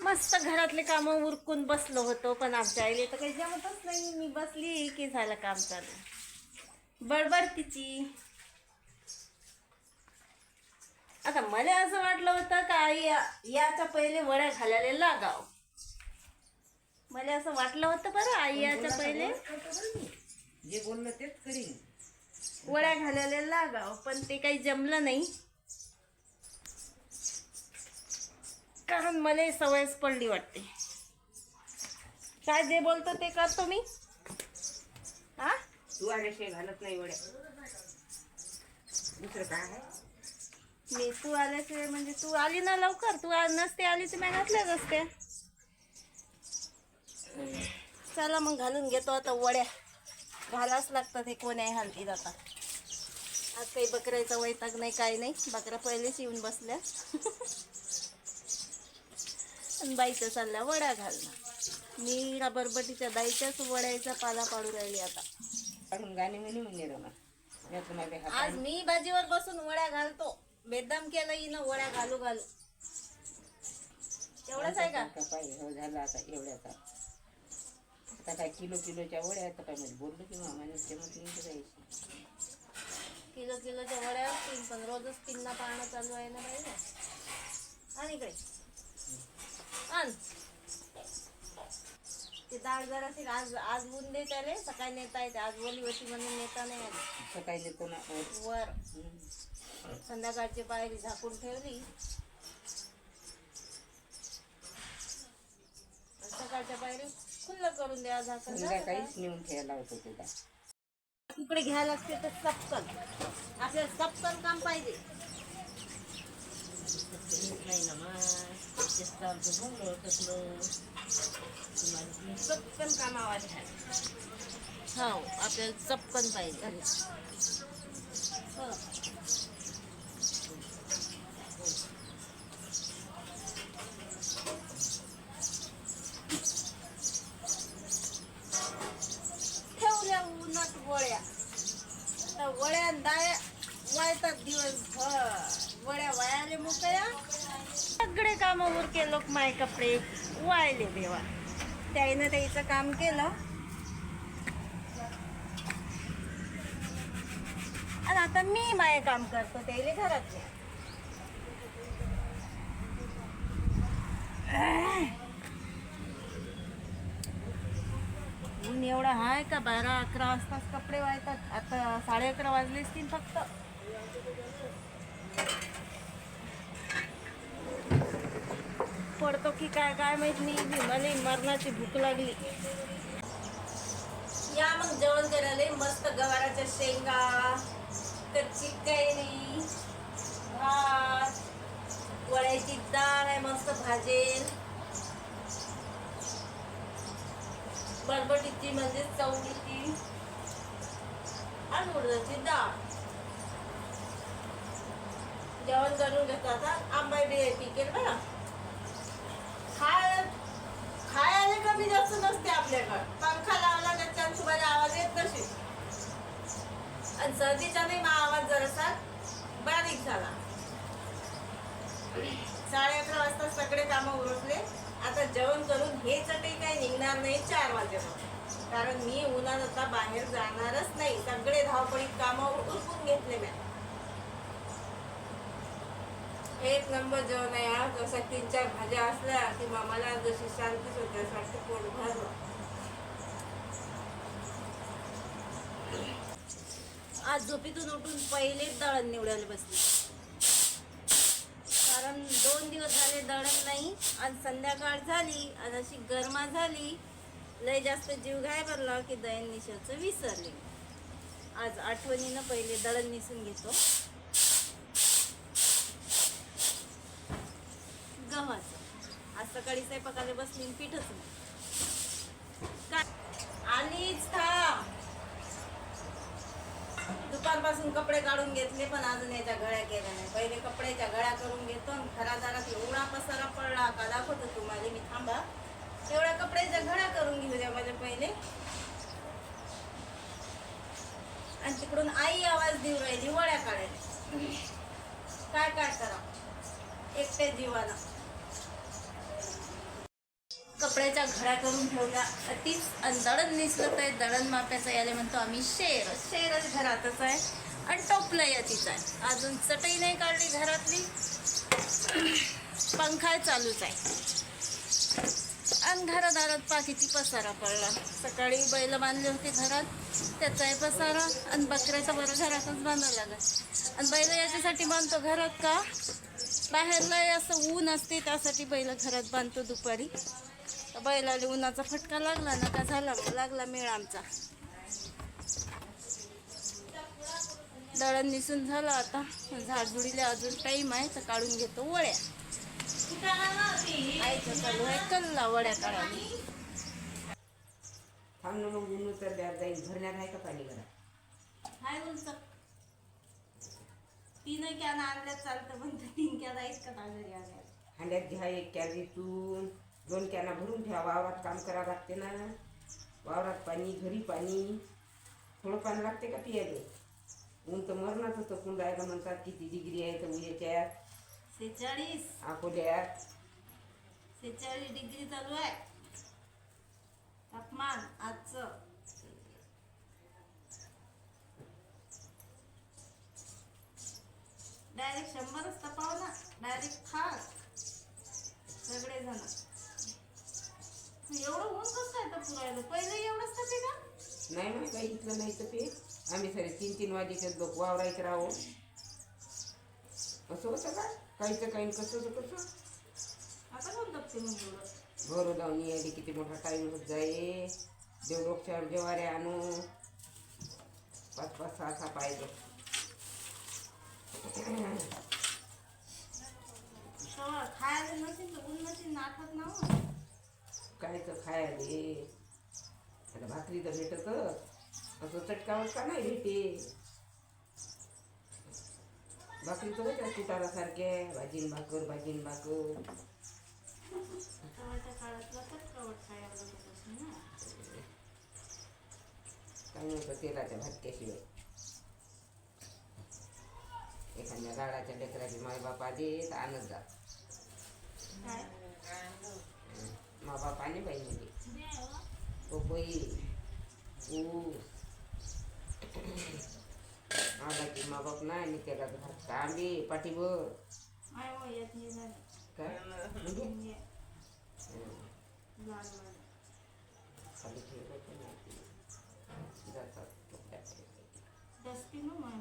मस्त घरातले काम उरकून बसलो होतो, पण आमच्या आईले तर काही जमतच नाही. मी बसली की झालं काम चालू, बडबड तिची. आता मला असं वाटलं होतं का आई याच्या पहिले वड्या घालायला लागाव. मला असं वाटलं होतं बरं, आई याच्या पहिले जे बोललं तेच करीन. वड्या घालायला लागाव, पण ते काही जमलं नाही. कारण मला सवयच पडली वाटते. काय जे बोलतो ते करतो मी. हा, तू आल्याशिवाय घालत नाही वड्या. दुसरं काय आहे? मी तू आल्याशिवाय म्हणजे तू आली ना लवकर, तू नसते आली तर मी घातल्याच असते. चला मग घालून घेतो आता वड्या. घालाच लागतात, हे कोण आहे हालती जातात. आज काही बकऱ्याचा वैताग नाही, काही नाही. बकऱ्या पहिलेच येऊन बसल्या. आणि बाईचं चालल्या वड्या घालणं. मी बरबटीच्या दाईच्याच वड्याचा पाला पाडू राहिली आता. काढून गाणी म्हणी म्हणले ना. आज मी भाजीवर बसून वड्या घालतो. बेदम केलं हिनं वड्या घालू घालू. एवढंच आहे का? हो झालं आता एवढ्याचा. आता काय किलोच्या वड्या आता काय म्हणजे बोललो की मामाने जायची. किलोच्या वड्या असतील, पण रोजच तीनना पाळणं चालू आहे ना बाई. आणि इकडे आण ते डाळ जराशी आज ऊन दे त्याले. सकाळी नेता येते, आज ओली होती म्हणून नेता नाही आली. सकाळी नेतो ना वर. संध्याकाळची पायरी झाकून ठेवली. सकाळच्या पायरी खुल्लं करून द्या झाकण. संध्याकाळीच नेऊन ठेवायला होतो तुला. इकडे घ्यायला लागते तर चपकन. आपल्याला चपकन काम पाहिजे. नाही ना मग बोललो तसलं चपकन कामावर घ्यायला. हो, आपल्याला चपकन पाहिजे. हो. ठेवल्या उन्हात वड्या. आता वड्या दाया वाळतात दिवसभर. वड्या वायाले मोकळ्या. सगळे कामं उरके लोक माय कपडे वाळले देवा. त्याईनं त्याचं काम केलं. आणि आता मी माय काम करतो त्याले घरातले. ऊन एवढा हाय का 12-11 वाजताच कपडे वाळतात. आता 11:30 वाजले असतील फक्त. पडतो की काय काय माहित नाही. मला मरणाची भूक लागली. या मग जेवण करायला. मस्त गवाराच्या शेंगा, कच्ची कैरी, भात, वड्याची डाळ आहे मस्त भाजेल. बरबटीची म्हणजे चवळीची आणि उडदाची डाळ. जेवण करून घेतो आता. आंबा बी पिकेल बघा. खायला कमी जास्त नसते आपल्याकडं. पंखा लावला त्याच्यात तुम्हाला आवाज येत नसेल. आणि सर्दीचा नाही आवाज जरासा बारीक झाला. 11:30 वाजता सगळे कामं उरकले. आता जेवण करून हे चटई काही निघणार नाही 4 वाजेपर्यंत. कारण मी उन्हात आता बाहेर जाणारच नाही. सगळे धावपळीत कामं उरकून घेतले मी. एक नंबर जेवण आहे आज. जसं 3-4 भाज्या असल्या की मामाला जशी शांतीच होते. असं वाटतं पोट भरलं. आज झोपेतून उठून पहिलेच दळण निवडायला बसली. कारण 2 दिवस झाले दळण नाही. आणि संध्याकाळ झाली आणि अशी गरमा झाली. लय जास्त जीव घाय भरला की दळण निशाचं विसरले. आज आठवणीनं पहिले दळण निसून घेतो. गव्हाचं आज सकाळी स्वयंपाकाला बसली पीठच नाही. काय आलीच था. दुपारपासून कपडे काढून घेतले, पण अजून याच्या घड्या केल्या नाही. पहिले कपड्याच्या घड्या करून घेतो. घरादारात एवढा पसारा पडला का दाखवतो तुम्हाला मी. थांबा, एवढ्या कपड्याच्या घड्या करून घेऊ द्या माझ्या पहिले. आणि तिकडून आई आवाज देऊ राहिली वड्या काढायला. काय करा एकटे जीवाला. वड्याच्या घड्या करून ठेवल्या तीच. आणि दळण निसलं तर दळण माप्याचं याले म्हणतो आम्ही शेर. शेरच घरातच आहे आणि टोपलं यातीच आहे. अजून चटई नाही काढली घरातली, पंखा चालूच आहे. आणि घरादारात किती पसारा पडला. सकाळी बैल बांधले होते घरात, त्याचाही पसारा. आणि बकऱ्याचा बरं घरातच बांधावं लागत. आणि बैल याच्यासाठी बांधतो घरात का, बाहेरला असं ऊन असते त्यासाठी बैल घरात बांधतो दुपारी. बैलाला उन्हाचा फटका लागला ना का झाला, लागला मेळ आमचा. दळण निसून झालं आता. झाडझुडीले अजून टाईम आहे तर काढून घेतो वड्या. आईचं चालू आहे कल्ला वड्या काढायला. थांब ना मग ऊन तर द्या जाईल. भरण्यात आहे का पाणी घरात? हाय उंच 3 कॅन आणल्या चालतं, पण 3 कॅन आहेत का घरी आल्या. हांड्यात घ्या 1 कॅन इथून, 2 कॅना भरून ठेवा. वावरात काम करावं लागते ना. वावरात पाणी, घरी पाणी, थोडं पाणी लागते का पियाले. ऊन तर मरणाच होतं. कुंडायला म्हणतात किती डिग्री आहे तर उद्याच्या 46 अकोल्यात 46 डिग्री चालू आहे तापमान आजचं. डायरेक्ट 100च तपाव ना, डायरेक्ट खास सगळेजण. एवढं ऊन कसं काय तपुरायला? पहिले एवढंच तपे का? नाही मग काही इथलं नाही तर ते आम्ही सगळे 3-3 वाजेचे लोक वावरायचे राहो. असं होतं का? काहीचं काही कसं कसं. आता कोण तपते मग एवढं? बरं जाऊन यायला किती मोठा टाईम होत जाये. देवडोक्षावर जेवारे आणू 5-5, 6-6 पाहिजे. खायला नसेल तर ऊन नसेल नाठत ना हो. कायचं खायले आता भाकरी तर भेटत असं चटकावर का नाही भेटे. भाकरी तर होत्या कुटारा सारख्या, भाजीन भाकर भाजीन भाकर. तेव्हाच्या काळातला चटकावट खायला लागत असेल ना. काही नव्हतं तेलाच्या भातक्याशिवाय. एखाद्या गाडाच्या लेकराचे मायबाप आले तर आणत जात. काय माबाप आले बाई म्हणजे पपई ऊस आला की माबाप नाही आणि त्याला भात कांदे पाठीभर माय हो येत हे झालं काय म्हणजे लाल लाल खाली ठेवलं तर नाही जातात डस्टबिन हो माय